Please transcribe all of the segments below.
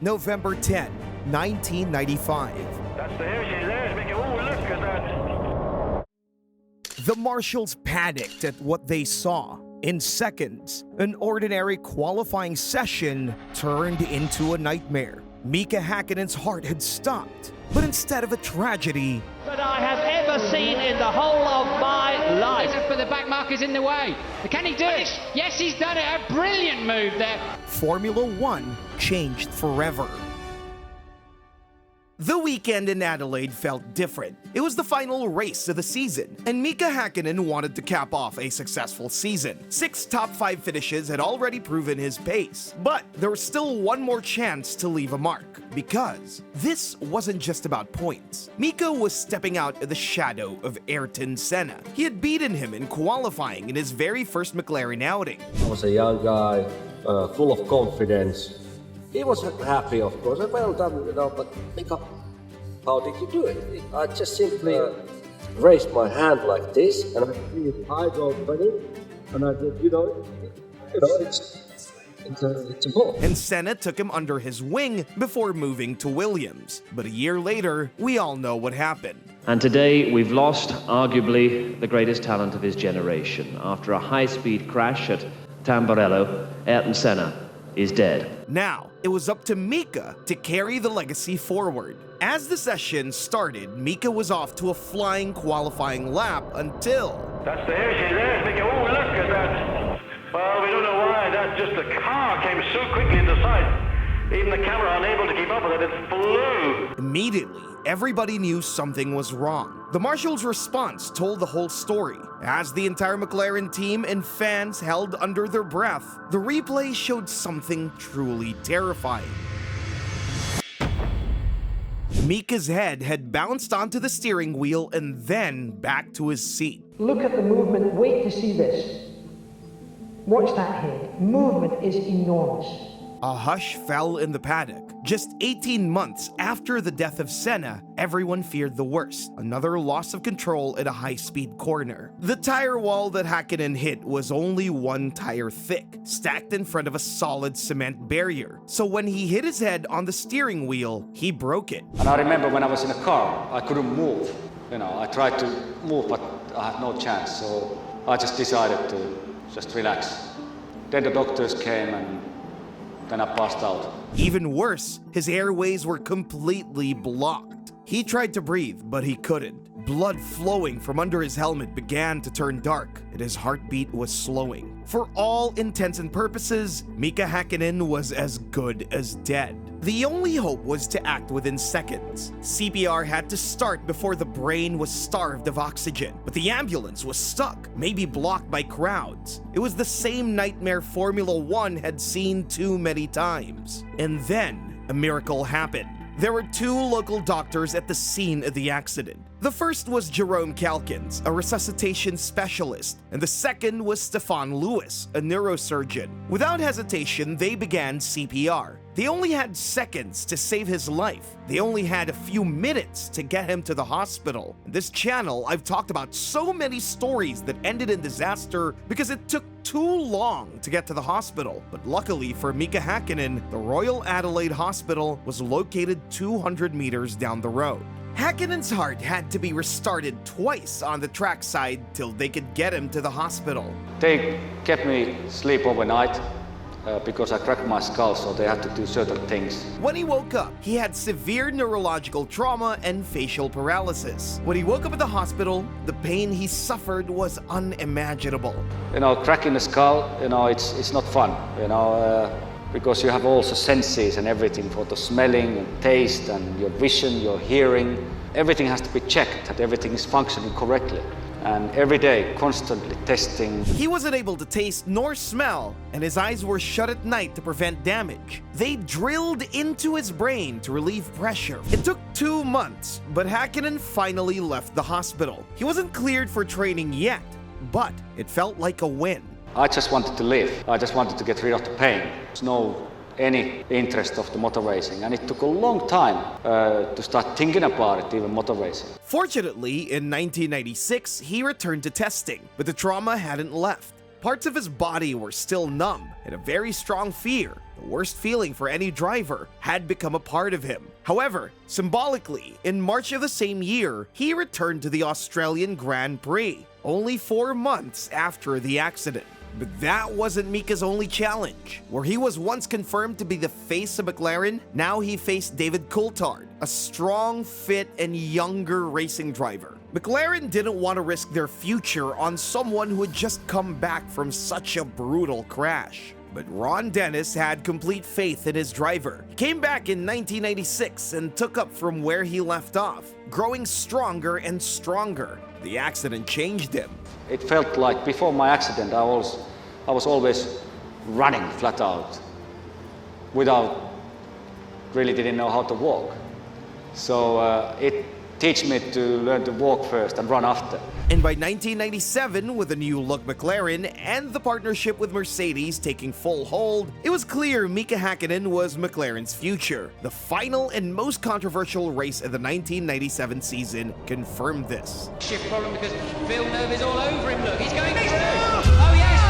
November 10, 1995. That's the hair she's there. It's making, oh, look at that. The marshals panicked at what they saw. In seconds, an ordinary qualifying session turned into a nightmare. Mika Hakkinen's heart had stopped, but instead of a tragedy, that I have ever seen in the whole of my life. But the back marker's in the way. Can he do it? Yes, he's done it. A brilliant move there. Formula One changed forever. The weekend in Adelaide felt different. It was the final race of the season, and Mika Hakkinen wanted to cap off a successful season. 6 top 5 finishes had already proven his pace, but there was still one more chance to leave a mark, because this wasn't just about points. Mika was stepping out of the shadow of Ayrton Senna. He had beaten him in qualifying in his very first McLaren outing. I was a young guy, full of confidence. He was happy, of course. Well done, but Mika, how did you do it? I just simply raised my hand like this, and I breathed eyes open, and I did, it's a ball. And Senna took him under his wing before moving to Williams. But a year later, we all know what happened. And today we've lost, arguably, the greatest talent of his generation. After a high-speed crash at Tamburello, Ayrton Senna is dead. Now, it was up to Mika to carry the legacy forward. As the session started, Mika was off to a flying qualifying lap until... That's the hair she's there. It's making, oh, look at that. Well, we don't know why. That just the car came so quickly into sight. Even the camera unable to keep up with it. It flew. Immediately, everybody knew something was wrong. The marshal's response told the whole story. As the entire McLaren team and fans held under their breath, the replay showed something truly terrifying. Mika's head had bounced onto the steering wheel and then back to his seat. Look at the movement. Wait to see this. Watch that head. Movement is enormous. A hush fell in the paddock. Just 18 months after the death of Senna, everyone feared the worst. Another loss of control at a high-speed corner. The tire wall that Hakkinen hit was only 1 tire thick, stacked in front of a solid cement barrier. So when he hit his head on the steering wheel, he broke it. And I remember when I was in a car, I couldn't move. I tried to move, but I had no chance. So I just decided to just relax. Then the doctors came and then I passed out. Even worse, his airways were completely blocked. He tried to breathe, but he couldn't. Blood flowing from under his helmet began to turn dark, and his heartbeat was slowing. For all intents and purposes, Mika Hakkinen was as good as dead. The only hope was to act within seconds. CPR had to start before the brain was starved of oxygen, but the ambulance was stuck, maybe blocked by crowds. It was the same nightmare Formula One had seen too many times. And then, a miracle happened. There were 2 local doctors at the scene of the accident. The first was Jerome Calkins, a resuscitation specialist, and the second was Stefan Lewis, a neurosurgeon. Without hesitation, they began CPR. They only had seconds to save his life. They only had a few minutes to get him to the hospital. In this channel, I've talked about so many stories that ended in disaster because it took too long to get to the hospital. But luckily for Mika Hakkinen, the Royal Adelaide Hospital was located 200 meters down the road. Hakkinen's heart had to be restarted twice on the trackside till they could get him to the hospital. They kept me asleep overnight because I cracked my skull, so they had to do certain things. When he woke up, he had severe neurological trauma and facial paralysis. When he woke up at the hospital, the pain he suffered was unimaginable. Cracking the skull, it's not fun, because you have also senses and everything for the smelling and taste and your vision, your hearing. Everything has to be checked, that everything is functioning correctly. And every day, constantly testing. He wasn't able to taste nor smell, and his eyes were shut at night to prevent damage. They drilled into his brain to relieve pressure. It took 2 months, but Hakkinen finally left the hospital. He wasn't cleared for training yet, but it felt like a win. I just wanted to live. I just wanted to get rid of the pain. There's no any interest of the motor racing, and it took a long time to start thinking about it, even motor racing. Fortunately, in 1996, he returned to testing, but the trauma hadn't left. Parts of his body were still numb, and a very strong fear, the worst feeling for any driver, had become a part of him. However, symbolically, in March of the same year, he returned to the Australian Grand Prix, only 4 months after the accident. But that wasn't Mika's only challenge. Where he was once confirmed to be the face of McLaren, now he faced David Coulthard, a strong, fit, and younger racing driver. McLaren didn't want to risk their future on someone who had just come back from such a brutal crash. But Ron Dennis had complete faith in his driver. He came back in 1996 and took up from where he left off, growing stronger and stronger. The accident changed him. It felt like before my accident I was always running flat out without really didn't know how to walk. So it teach me to learn to walk first and run after. And by 1997, with a new look McLaren and the partnership with Mercedes taking full hold, it was clear Mika Hakkinen was McLaren's future. The final and most controversial race of the 1997 season confirmed this. Shift problem because Villeneuve is all over him. Look, he's going through. Oh yes.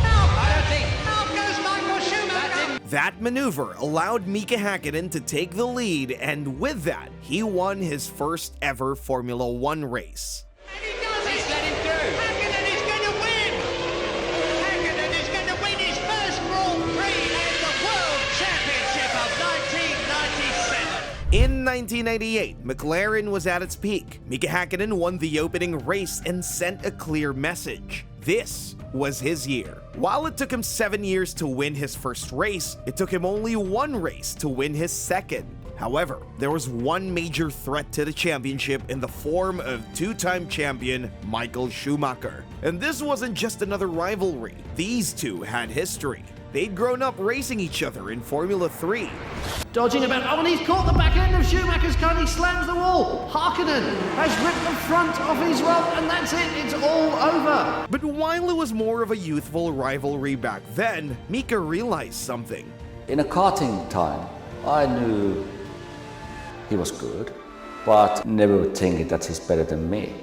I don't think. Out goes Michael Schumacher. That maneuver allowed Mika Hakkinen to take the lead, and with that, he won his first ever Formula One race. And he does it. He's let him through. Hakkinen is going to win. Hakkinen is going to win his first Grand Prix and the World Championship of 1997. In 1998, McLaren was at its peak. Mika Hakkinen won the opening race and sent a clear message. This was his year. While it took him 7 years to win his first race, it took him only 1 race to win his second. However, there was one major threat to the championship in the form of 2-time champion Michael Schumacher. And this wasn't just another rivalry. These two had history. They'd grown up racing each other in Formula 3. Dodging about. Oh, and he's caught the back end of Schumacher's car. He slams the wall. Hakkinen has ripped the front of his rod, and that's it. It's all over. But while it was more of a youthful rivalry back then, Mika realized something. In a karting time, I knew he was good, but never thinking that he's better than me.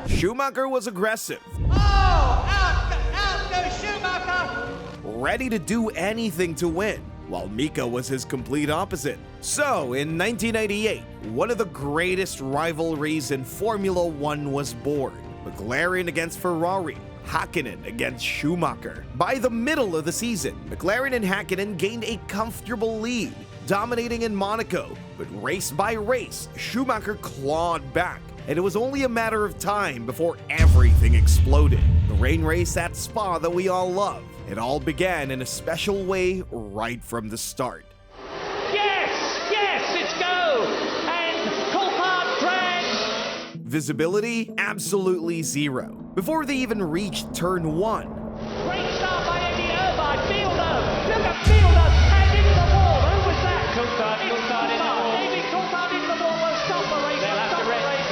Schumacher was aggressive. Out goes Schumacher. Ready to do anything to win, while Mika was his complete opposite. So, in 1998, one of the greatest rivalries in Formula One was born. McLaren against Ferrari, Hakkinen against Schumacher. By the middle of the season, McLaren and Hakkinen gained a comfortable lead, dominating in Monaco. But race by race, Schumacher clawed back, and it was only a matter of time before everything exploded. The rain race at Spa that we all love. It all began in a special way right from the start. Yes, it's go. And Coulthard drags. Visibility, absolutely zero. Before they even reached turn 1. Great start by Eddie Irvine. Fielder. Look at Fielder. And into the wall. Who was that? Coulthard in the wall. David Coulthard into the wall. Will stop the race. They'll have to red flag.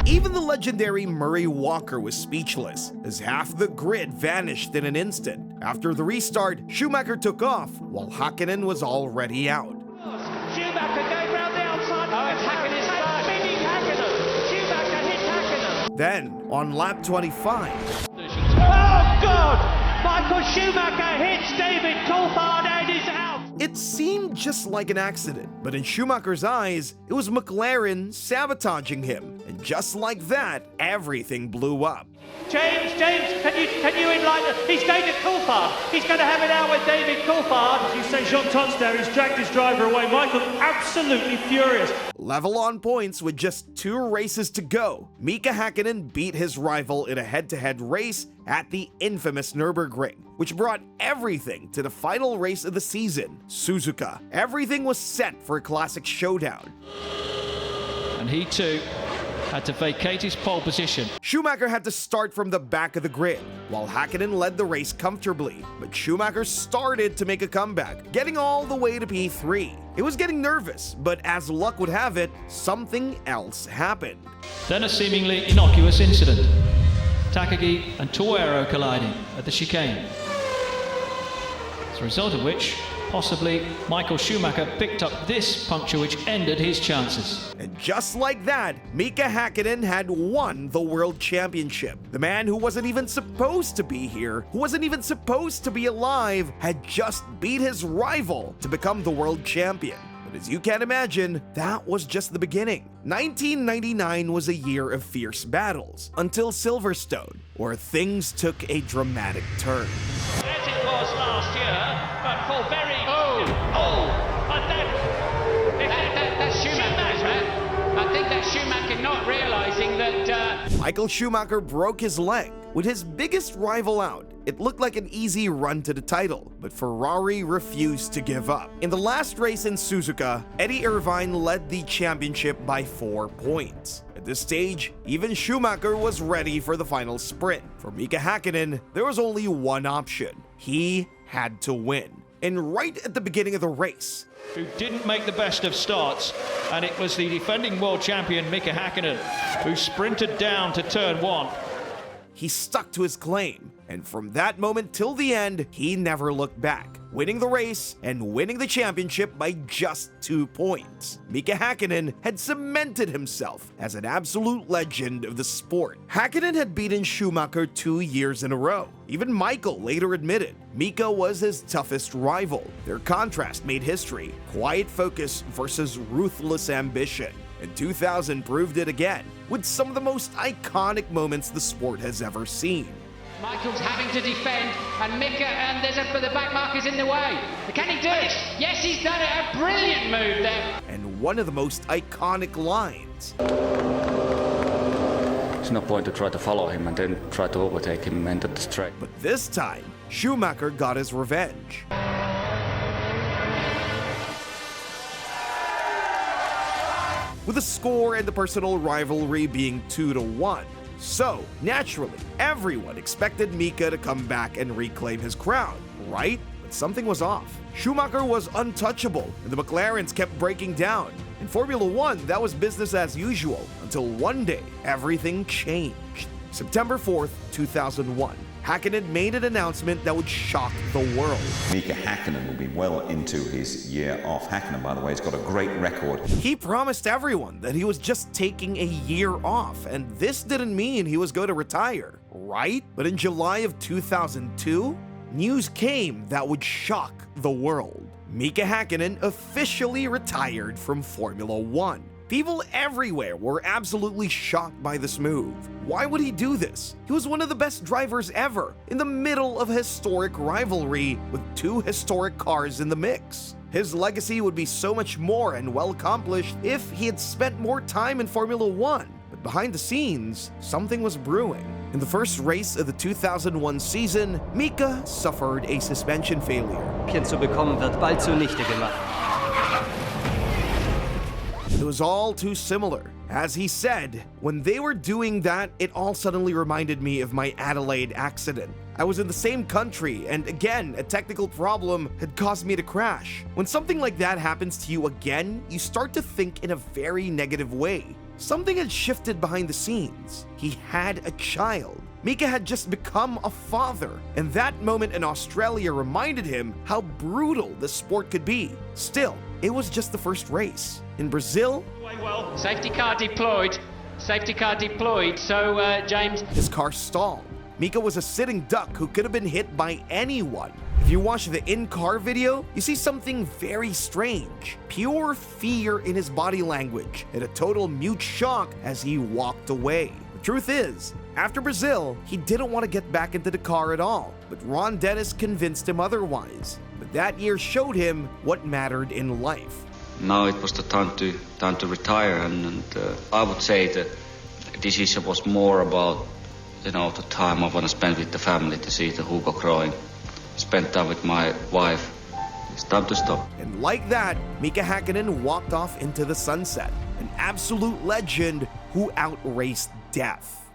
Even the legendary Murray Walker was speechless, as half the grid vanished in an instant. After the restart, Schumacher took off, while Hakkinen was already out. Schumacher going round the outside. Oh, it's Hakkinen's start. Spinning Hakkinen. Schumacher hits Hakkinen. Then, on lap 25, Oh, God! Michael Schumacher hits David Coulthard and is out. it seemed just like an accident, but in Schumacher's eyes, it was McLaren sabotaging him. And just like that, everything blew up. James, can you enlighten us? He's going to Coulthard. He's going to have it out with David Coulthard. As you say, Jean Todt there, he's dragged his driver away. Michael absolutely furious. Level on points with just 2 races to go, Mika Hakkinen beat his rival in a head-to-head race at the infamous Nürburgring, which brought everything to the final race of the season, Suzuka. Everything was set for a classic showdown. And he too had to vacate his pole position. Schumacher had to start from the back of the grid, while Hakkinen led the race comfortably. But Schumacher started to make a comeback, getting all the way to P3. It was getting nervous, but as luck would have it, something else happened. Then a seemingly innocuous incident. Takagi and Torero colliding at the chicane. As a result of which, possibly Michael Schumacher picked up this puncture which ended his chances. And just like that, Mika Hakkinen had won the World Championship. The man who wasn't even supposed to be here, who wasn't even supposed to be alive, had just beat his rival to become the world champion. But as you can imagine, that was just the beginning. 1999 was a year of fierce battles, until Silverstone, where things took a dramatic turn. As it was last year, but for very... But That's Schumacher, man. I think that's Schumacher not realising that... Michael Schumacher broke his leg. With his biggest rival out, it looked like an easy run to the title, but Ferrari refused to give up. In the last race in Suzuka, Eddie Irvine led the championship by 4 points. At this stage, even Schumacher was ready for the final sprint. For Mika Hakkinen, there was only one option. He had to win. And right at the beginning of the race, Who didn't make the best of starts, and it was the defending world champion Mika Hakkinen who sprinted down to turn 1. he stuck to his claim, and from that moment till the end, he never looked back, winning the race and winning the championship by just 2 points. Mika Hakkinen had cemented himself as an absolute legend of the sport. Hakkinen had beaten Schumacher 2 years in a row. Even Michael later admitted Mika was his toughest rival. Their contrast made history: quiet focus versus ruthless ambition. And 2000 proved it again, with some of the most iconic moments the sport has ever seen. Michael's having to defend, and Mika, and the back marker's in the way. Can he do it? Yes, he's done it. A brilliant move there. And one of the most iconic lines. There's no point to try to follow him and then try to overtake him and enter the straight. But this time, Schumacher got his revenge. With the score and the personal rivalry being 2-1. So, naturally, everyone expected Mika to come back and reclaim his crown, right? But something was off. Schumacher was untouchable, and the McLarens kept breaking down. In Formula 1, that was business as usual, until one day, everything changed. September 4th, 2001. Hakkinen made an announcement that would shock the world. Mika Hakkinen will be well into his year off. Hakkinen, by the way, has got a great record. He promised everyone that he was just taking a year off, and this didn't mean he was going to retire, right? But in July of 2002, news came that would shock the world. Mika Hakkinen officially retired from Formula 1. People everywhere were absolutely shocked by this move. Why would he do this? He was one of the best drivers ever, in the middle of a historic rivalry with 2 historic cars in the mix. His legacy would be so much more and well accomplished if he had spent more time in Formula 1. But behind the scenes, something was brewing. In the first race of the 2001 season, Mika suffered a suspension failure. Zu bekommen wird bald zunichte gemacht. It was all too similar. As he said, when they were doing that, it all suddenly reminded me of my Adelaide accident. I was in the same country, and again, a technical problem had caused me to crash. When something like that happens to you again, you start to think in a very negative way. Something had shifted behind the scenes. He had a child. Mika had just become a father, and that moment in Australia reminded him how brutal the sport could be. Still, it was just the first race. In Brazil, Safety car deployed. Safety car deployed. So, James. his car stalled. Mika was a sitting duck who could have been hit by anyone. If you watch the in-car video, you see something very strange. Pure fear in his body language and a total mute shock as he walked away. The truth is, after Brazil, he didn't want to get back into the car at all, but Ron Dennis convinced him otherwise. But that year showed him what mattered in life. Now it was the time to retire, and I would say the decision was more about, the time I want to spend with the family, to see the Hugo growing, spend time with my wife. It's time to stop. And like that, Mika Hakkinen walked off into the sunset, an absolute legend who outraced death.